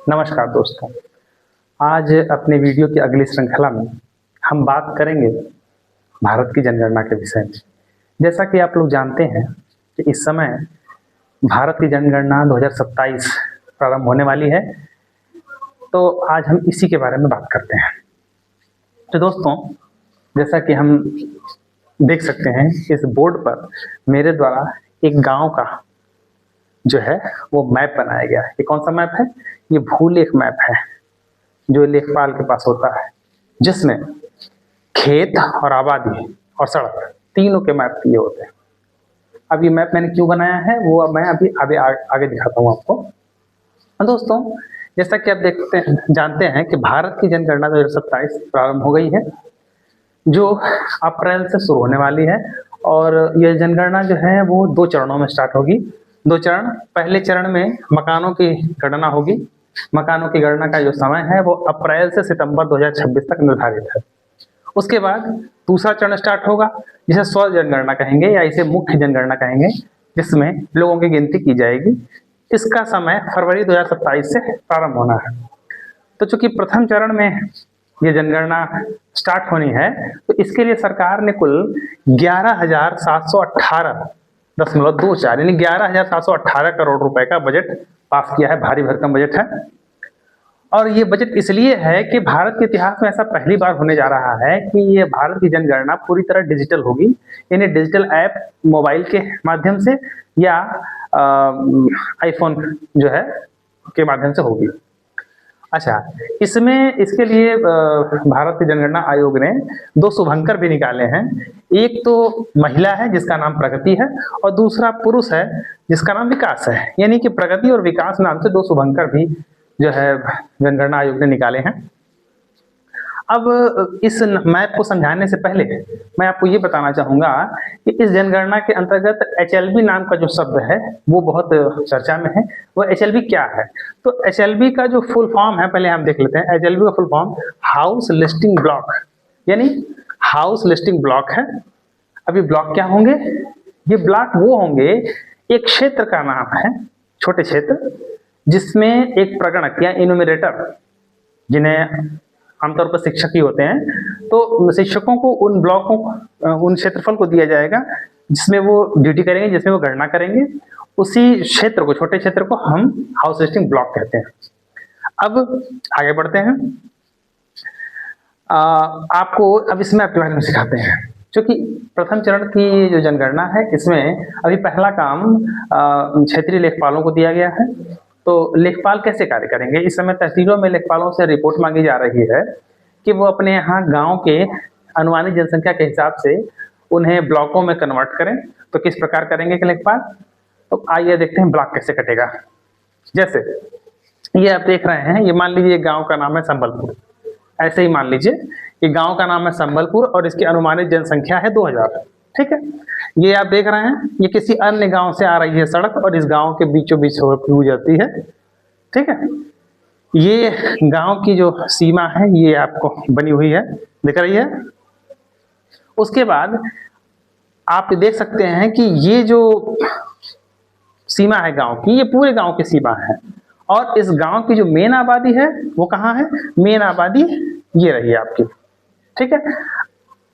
नमस्कार दोस्तों। आज अपने वीडियो की अगली श्रृंखला में हम बात करेंगे भारत की जनगणना के विषय में। जैसा कि आप लोग जानते हैं कि इस समय भारत की जनगणना 2027 प्रारंभ होने वाली है, तो आज हम इसी के बारे में बात करते हैं। तो दोस्तों, जैसा कि हम देख सकते हैं इस बोर्ड पर मेरे द्वारा एक गांव का जो है वो मैप बनाया गया है। ये कौन सा मैप है? ये भूलेख मैप है जो लेखपाल के पास होता है, जिसमें खेत और आबादी और सड़क तीनों के मैप किए होते हैं। अब ये मैप मैंने क्यों बनाया है वो अब मैं अभी आगे दिखाता हूँ आपको। दोस्तों, जैसा कि आप जानते हैं कि भारत की जनगणना 2027 प्रारंभ हो गई है, जो अप्रैल से शुरू होने वाली है। और यह जनगणना जो है वो 2 चरणों में स्टार्ट होगी। 2 चरण। पहले चरण में मकानों की गणना होगी। मकानों की गणना का जो समय है वो अप्रैल से सितंबर 2026 तक निर्धारित है। उसके बाद दूसरा चरण स्टार्ट होगा, जिसे स्व जनगणना कहेंगे या इसे मुख्य जनगणना कहेंगे, जिसमें लोगों की गिनती की जाएगी। इसका समय फरवरी 2027 से प्रारंभ होना है। तो चूंकि प्रथम चरण में ये जनगणना स्टार्ट होनी है, तो इसके लिए सरकार ने कुल 11,718.24 यानी 11,718 करोड़ रुपए का बजट पास किया है। भारी भरकम बजट है। और ये बजट इसलिए है कि भारत के इतिहास में ऐसा पहली बार होने जा रहा है कि ये भारत की जनगणना पूरी तरह डिजिटल होगी, यानी डिजिटल ऐप मोबाइल के माध्यम से या आईफोन जो है के माध्यम से होगी। अच्छा, इसके लिए भारत की जनगणना आयोग ने 2 शुभंकर भी निकाले हैं। एक तो महिला है जिसका नाम प्रगति है, और दूसरा पुरुष है जिसका नाम विकास है। यानी कि प्रगति और विकास नाम से 2 शुभंकर भी जो है जनगणना आयोग ने निकाले हैं। अब इस मैप को समझाने से पहले मैं आपको ये बताना चाहूंगा कि इस जनगणना के अंतर्गत HLB नाम का जो शब्द है वो बहुत चर्चा में है। वो HLB क्या है? तो HLB का जो फुल फॉर्म है, पहले हम देख लेते हैं। HLB का full farm house listing block, यानी हाउस लिस्टिंग ब्लॉक है। अभी ब्लॉक क्या होंगे? ये ब्लॉक वो होंगे, एक क्षेत्र का नाम है, छोटे क्षेत्र, जिसमें एक प्रगणक या इनुमरेटर, जिन्हें आमतौर पर शिक्षक ही होते हैं, तो शिक्षकों को उन ब्लॉकों उन क्षेत्रफल को दिया जाएगा जिसमें वो ड्यूटी करेंगे, जिसमें वो गणना करेंगे। उसी क्षेत्र को, छोटे क्षेत्र को हम हाउस लिस्टिंग ब्लॉक कहते हैं। अब आगे बढ़ते हैं। आपको अब इस मैप के बारे में सिखाते हैं। क्योंकि प्रथम चरण की जो जनगणना है, इसमें अभी पहला काम क्षेत्रीय लेखपालों को दिया गया है। तो लेखपाल कैसे कार्य करेंगे? इस समय तहसीलों में लेखपालों से रिपोर्ट मांगी जा रही है कि वो अपने यहाँ गांव के अनुमानित जनसंख्या के हिसाब से उन्हें ब्लॉकों में कन्वर्ट करें। तो किस प्रकार करेंगे कि लेखपाल? तो आइए देखते हैं ब्लॉक कैसे कटेगा। जैसे ये आप देख रहे हैं, ये मान लीजिए गांव का नाम है संबलपुर। ऐसे ही मान लीजिए कि गांव का नाम है संबलपुर और इसकी अनुमानित जनसंख्या है 2000। ठीक है, ये आप देख रहे हैं, ये किसी अन्य गांव से आ रही है सड़क और इस गांव के बीचों बीच गुजरती है। ठीक है, ये गांव की जो सीमा है ये आपको बनी हुई है, दिख रही है। उसके बाद आप देख सकते हैं कि ये जो सीमा है गांव की, ये पूरे गांव की सीमा है। और इस गांव की जो मेन आबादी है वो कहाँ है? मेन आबादी ये रही आपकी। ठीक है,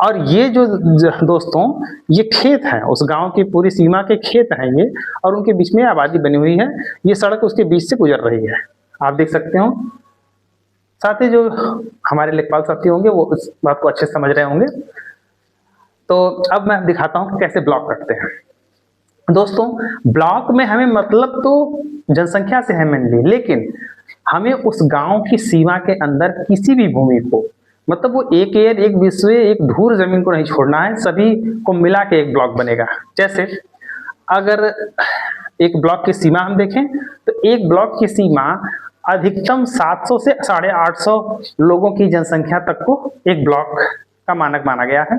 और ये जो दोस्तों ये खेत हैं, उस गांव की पूरी सीमा के खेत हैं ये, और उनके बीच में आबादी बनी हुई है। ये सड़क उसके बीच से गुजर रही है, आप देख सकते हो। साथ ही जो हमारे लेखपाल साथी होंगे वो इस बात को अच्छे से समझ रहे होंगे। तो अब मैं दिखाता हूँ कैसे ब्लॉक कटते हैं। दोस्तों, ब्लॉक में हमें मतलब तो जनसंख्या से है मेनली, लेकिन हमें उस गांव की सीमा के अंदर किसी भी भूमि को, मतलब वो एक एयर, एक विश्व, एक धूर जमीन को नहीं छोड़ना है, सभी को मिला के एक ब्लॉक बनेगा। जैसे अगर एक ब्लॉक की सीमा हम देखें तो एक ब्लॉक की सीमा अधिकतम 700 से 850 लोगों की जनसंख्या तक को एक ब्लॉक का मानक माना गया है।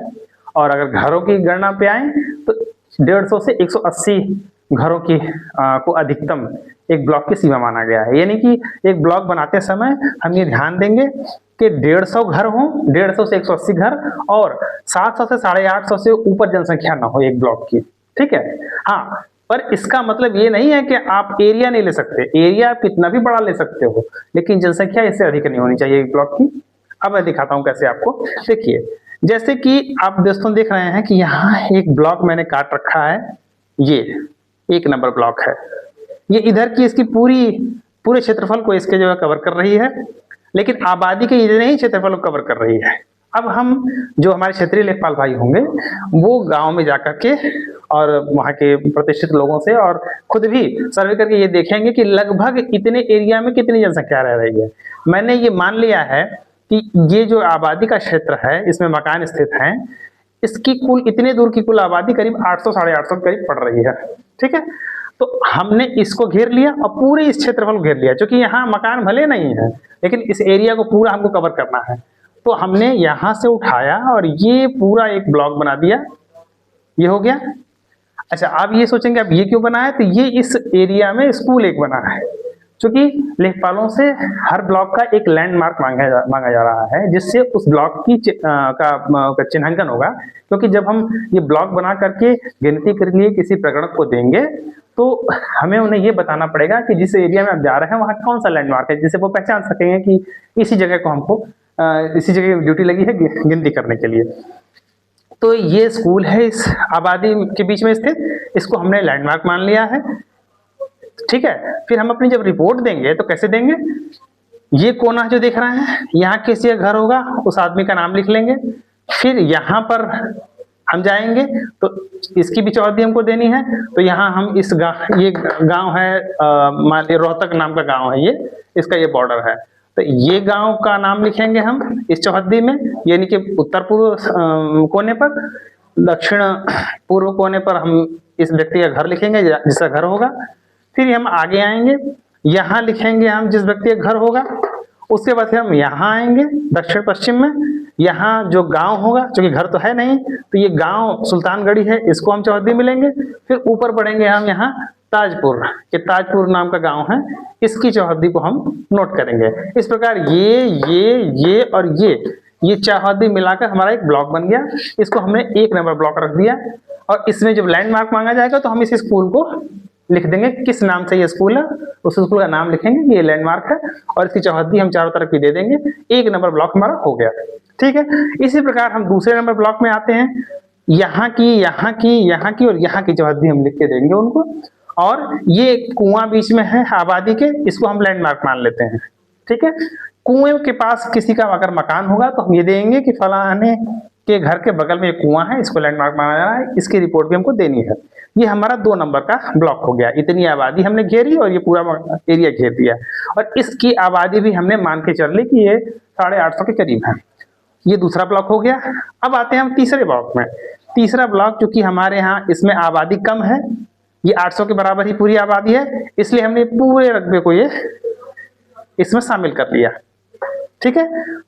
और अगर घरों की गणना पे आए तो 150 से 180 घरों की को अधिकतम एक ब्लॉक की सीमा माना गया है। यानी कि एक ब्लॉक बनाते समय हम ये ध्यान देंगे कि 150 घर हों, 150 से 180 घर, और 700 से 850 से ऊपर जनसंख्या ना हो एक ब्लॉक की। ठीक है, हाँ, पर इसका मतलब ये नहीं है कि आप एरिया नहीं ले सकते, एरिया आप कितना भी बड़ा ले सकते हो, लेकिन जनसंख्या इससे अधिक नहीं होनी चाहिए एक ब्लॉक की। अब मैं दिखाता हूं कैसे आपको। देखिए, जैसे कि आप दोस्तों देख रहे हैं कि यहाँ एक ब्लॉक मैंने काट रखा है, ये 1 नंबर ब्लॉक है। ये इधर की इसकी पूरे क्षेत्रफल को इसके जो है कवर कर रही है, लेकिन आबादी के इतने ही क्षेत्रफल को कवर कर रही है। अब हम जो हमारे क्षेत्रीय लेखपाल भाई होंगे वो गांव में जाकर के और वहाँ के प्रतिष्ठित लोगों से और खुद भी सर्वे करके ये देखेंगे कि लगभग इतने एरिया में कितनी जनसंख्या रह रही है। मैंने ये मान लिया है कि ये जो आबादी का क्षेत्र है इसमें मकान स्थित हैं, इसकी कुल इतने दूर की कुल आबादी करीब 800 साढ़े 800 के करीब पड़ रही है। ठीक है, तो हमने इसको घेर लिया और पूरे इस क्षेत्रफल को घेर लिया, क्योंकि यहाँ मकान भले नहीं है लेकिन इस एरिया को पूरा हमको कवर करना है। तो हमने यहाँ से उठाया और ये पूरा एक ब्लॉक बना दिया, ये हो गया। अच्छा, आप ये सोचेंगे अब ये क्यों बना है, तो ये इस एरिया में स्कूल एक बना है, क्योंकि लेखपालों से हर ब्लॉक का एक लैंडमार्क मांगा जा रहा है, जिससे उस ब्लॉक की का चिन्हांकन होगा। क्योंकि जब हम ये ब्लॉक बना करके गिनती के लिए किसी प्रगणक को देंगे तो हमें उन्हें ये बताना पड़ेगा कि जिस एरिया में आप जा रहे हैं वहाँ कौन सा लैंडमार्क है, जिससे वो पहचान सकेंगे कि इसी जगह को हमको इसी जगह ड्यूटी लगी है गिनती करने के लिए। तो ये स्कूल है इस आबादी के बीच में स्थित, इसको हमने लैंडमार्क मान लिया है। ठीक है, फिर हम अपनी जब रिपोर्ट देंगे तो कैसे देंगे, ये कोना जो देख रहे हैं यहाँ किसी का घर होगा, उस आदमी का नाम लिख लेंगे। फिर यहाँ पर हम जाएंगे तो इसकी भी चौहद्दी हमको देनी है। तो यहाँ हम इस ये गांव है, मान लीजिए रोहतक नाम का गांव है, ये इसका ये बॉर्डर है, तो ये गांव का नाम लिखेंगे हम इस चौहद्दी में, यानी कि उत्तर पूर्व कोने पर, दक्षिण पूर्व कोने पर हम इस व्यक्ति का घर लिखेंगे जिसका घर होगा। फिर हम आगे आएंगे, यहाँ लिखेंगे हम जिस व्यक्ति का घर होगा। उसके बाद हम यहाँ आएंगे दक्षिण पश्चिम में, यहाँ जो गांव होगा, क्योंकि घर तो है नहीं, तो ये गांव सुल्तानगढ़ी है, इसको हम चौहद्दी मिलेंगे। फिर ऊपर बढ़ेंगे हम यहाँ ताजपुर, ये ताजपुर नाम का गांव है, इसकी चौहद्दी को हम नोट करेंगे। इस प्रकार ये और ये चौहद्दी मिलाकर हमारा एक ब्लॉक बन गया। इसको हमने 1 नंबर ब्लॉक रख दिया और इसमें जब लैंडमार्क मांगा जाएगा तो हम इस स्कूल को लिख देंगे, किस नाम से ये स्कूल है उस स्कूल का नाम लिखेंगे, ये लैंडमार्क है, और इसकी चौहद्दी हम चारों तरफ की दे देंगे। 1 नंबर ब्लॉक हमारा हो गया। ठीक है, इसी प्रकार हम दूसरे नंबर ब्लॉक में आते हैं, यहाँ की और यहाँ की चौहद्दी हम लिख के देंगे उनको। और ये कुआं बीच में है आबादी के, इसको हम लैंडमार्क मान लेते हैं। ठीक है, कुएं के पास किसी का अगर मकान होगा तो हम ये देंगे कि फलाने के घर के बगल में एक कुआं है, इसको लैंडमार्क माना जा रहा है, इसकी रिपोर्ट भी हमको देनी है। ये हमारा 2 नंबर का ब्लॉक हो गया। इतनी आबादी हमने घेरी और ये पूरा एरिया घेर दिया, और इसकी आबादी भी हमने मान के चल ली कि ये 850 के करीब है। ये दूसरा ब्लॉक हो गया। अब आते हैं हम तीसरे ब्लॉक में। तीसरा ब्लॉक चूंकि हमारे यहाँ इसमें आबादी कम है, ये 800 के बराबर ही पूरी आबादी है, इसलिए हमने पूरे रकबे को ये इसमें शामिल कर लिया। ठीक है,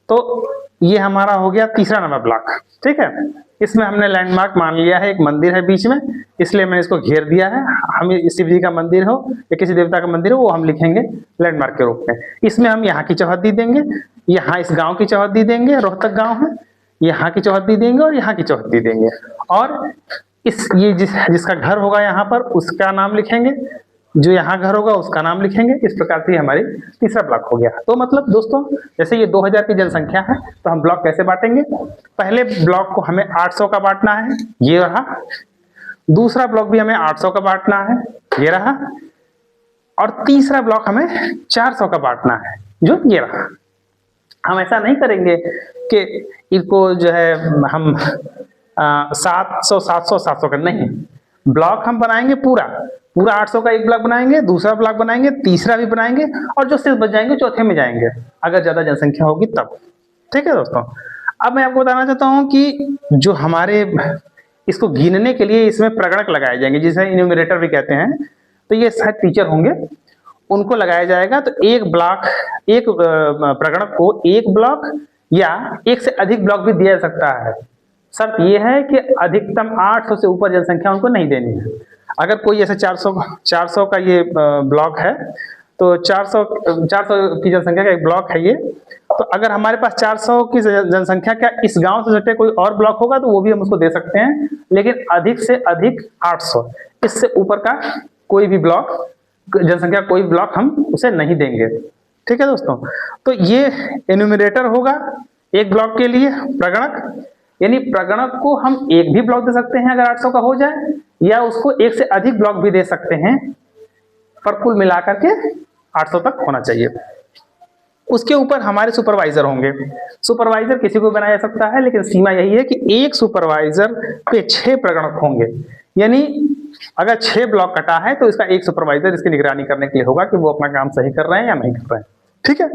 तो ये हमारा हो गया तीसरा नंबर ब्लॉक। ठीक है, इसमें हमने लैंडमार्क मान लिया है, एक मंदिर है बीच में, इसलिए मैंने इसको घेर दिया है। हमें शिव जी का मंदिर हो या किसी देवता का मंदिर हो, वो हम लिखेंगे लैंडमार्क के रूप में। इसमें हम यहाँ की चौहद्दी देंगे, यहाँ इस गांव की चौहद्दी देंगे, रोहतक गांव है, यहाँ की चौहद्दी देंगे और यहाँ की चौहद्दी देंगे। और ये जिसका घर होगा यहाँ पर उसका नाम लिखेंगे, जो यहाँ घर होगा उसका नाम लिखेंगे। इस प्रकार से हमारी तीसरा ब्लॉक हो गया। तो मतलब दोस्तों, जैसे ये 2000 की जनसंख्या है तो हम ब्लॉक कैसे बांटेंगे, पहले ब्लॉक को हमें 800 का बांटना है, ये रहा। दूसरा ब्लॉक भी हमें 800 का बांटना है, ये रहा। और तीसरा ब्लॉक हमें 400 का बांटना है, जो ये रहा। हम ऐसा नहीं करेंगे कि इनको जो है हम 700 का, नहीं, ब्लॉक हम बनाएंगे पूरा 800 का एक ब्लॉक बनाएंगे, दूसरा ब्लॉक बनाएंगे, तीसरा भी बनाएंगे, और जो सिर्फ बच जाएंगे चौथे में जाएंगे अगर ज्यादा जनसंख्या होगी तब। ठीक है दोस्तों, अब मैं आपको बताना चाहता हूं कि जो हमारे इसको गिनने के लिए इसमें प्रगणक लगाए जाएंगे, जिसे इन्यूमरेटर भी कहते हैं। तो ये शायद टीचर होंगे, उनको लगाया जाएगा। तो एक प्रगणक को 1 ब्लॉक या 1 से अधिक ब्लॉक भी दिया जा सकता है। शर्त यह है कि अधिकतम 800 से ऊपर जनसंख्या उनको नहीं देनी है। अगर कोई ऐसे 400 का ये ब्लॉक है, तो 400 की जनसंख्या का एक ब्लॉक है ये, तो अगर हमारे पास 400 की जनसंख्या का इस गांव से सटे कोई और ब्लॉक होगा तो वो भी हम उसको दे सकते हैं, लेकिन अधिक से अधिक 800। इससे ऊपर का कोई भी ब्लॉक, जनसंख्या कोई ब्लॉक हम उसे नहीं देंगे। ठीक है दोस्तों, तो ये एन्यूमरेटर होगा एक ब्लॉक के लिए प्रगणक, यानी प्रगणक को हम एक भी ब्लॉक दे सकते हैं अगर 800 का हो जाए, या उसको एक से अधिक ब्लॉक भी दे सकते हैं, पर कुल मिलाकर के 800 तक होना चाहिए। उसके ऊपर हमारे सुपरवाइजर होंगे। सुपरवाइजर किसी को बनाया जा सकता है, लेकिन सीमा यही है कि एक सुपरवाइजर पे 6 प्रगणक होंगे, यानी अगर 6 ब्लॉक कटा है तो इसका एक सुपरवाइजर इसकी निगरानी करने के लिए होगा कि वो अपना काम सही कर रहे हैं या नहीं कर रहे हैं। ठीक है,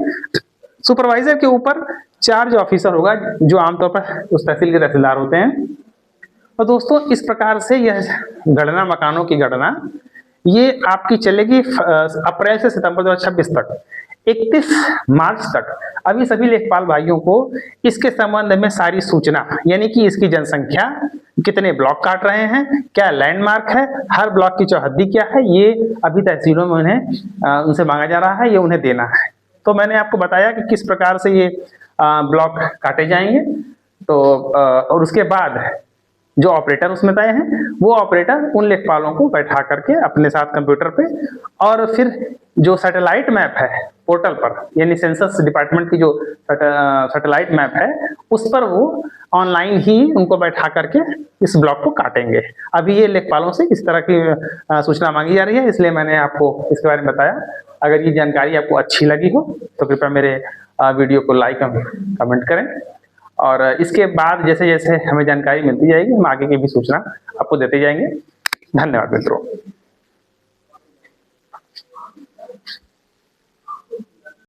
सुपरवाइजर के ऊपर चार्ज ऑफिसर होगा, जो आमतौर पर उस तहसील के तहसीलदार होते हैं। और दोस्तों, इस प्रकार से यह गणना, मकानों की गणना, ये आपकी चलेगी अप्रैल से सितंबर 2026 तक। 31 मार्च तक अभी सभी लेखपाल भाइयों को इसके संबंध में सारी सूचना, यानी कि इसकी जनसंख्या, कितने ब्लॉक काट रहे हैं, क्या लैंडमार्क है, हर ब्लॉक की चौहद्दी क्या है, ये अभी तहसीलों में उन्हें उनसे मांगा जा रहा है, ये उन्हें देना है। तो मैंने आपको बताया कि किस प्रकार से ये ब्लॉक काटे जाएंगे। तो और उसके बाद जो ऑपरेटर उसमें तय हैं, वो ऑपरेटर उन लेखपालों को बैठा करके अपने साथ कंप्यूटर पे, और फिर जो सैटेलाइट मैप है पोर्टल पर, यानी सेंसस डिपार्टमेंट की जो सैटेलाइट मैप है, उस पर वो ऑनलाइन ही उनको बैठा करके इस ब्लॉक को काटेंगे। अभी ये लेखपालों से इस तरह की सूचना मांगी जा रही है, इसलिए मैंने आपको इसके बारे में बताया। अगर ये जानकारी आपको अच्छी लगी हो तो कृपया मेरे वीडियो को लाइक और कमेंट करें, और इसके बाद जैसे जैसे हमें जानकारी मिलती जाएगी हम आगे की भी सूचना आपको देते जाएंगे। धन्यवाद मित्रों।